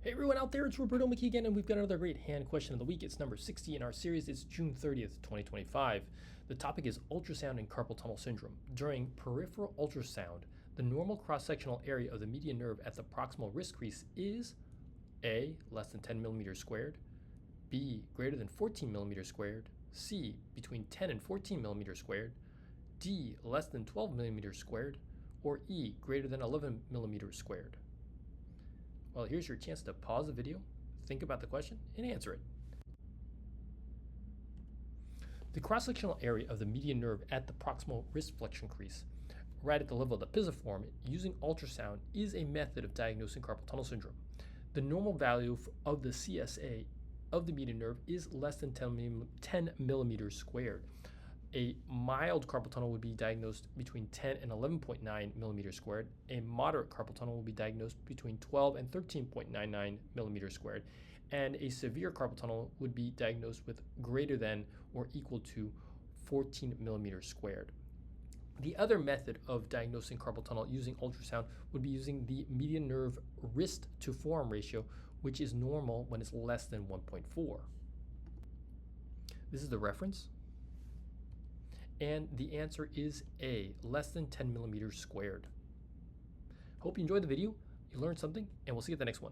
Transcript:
Hey everyone out there, it's Roberto Miki again, and we've got another great hand question of the week. It's number 60 in our series. It's June 30th, 2025. The topic is ultrasound and carpal tunnel syndrome. During peripheral ultrasound, the normal cross-sectional area of the median nerve at the proximal wrist crease is A, less than 10 millimeters squared, B, greater than 14 millimeters squared, C, between 10 and 14 millimeters squared, D, less than 12 millimeters squared, or E, greater than 11 millimeters squared. Well, here's your chance to pause the video, think about the question, and answer it. The cross-sectional area of the median nerve at the proximal wrist flexion crease, right at the level of the pisiform, using ultrasound is a method of diagnosing carpal tunnel syndrome. The normal value of the CSA of the median nerve is less than 10 millimeters squared. A mild carpal tunnel would be diagnosed between 10 and 11.9 millimeters squared. A moderate carpal tunnel will be diagnosed between 12 and 13.99 millimeters squared. And a severe carpal tunnel would be diagnosed with greater than or equal to 14 millimeters squared. The other method of diagnosing carpal tunnel using ultrasound would be using the median nerve wrist to forearm ratio, which is normal when it's less than 1.4. This is the reference. And the answer is A, less than 10 millimeters squared. Hope you enjoyed the video, you learned something, and we'll see you at the next one.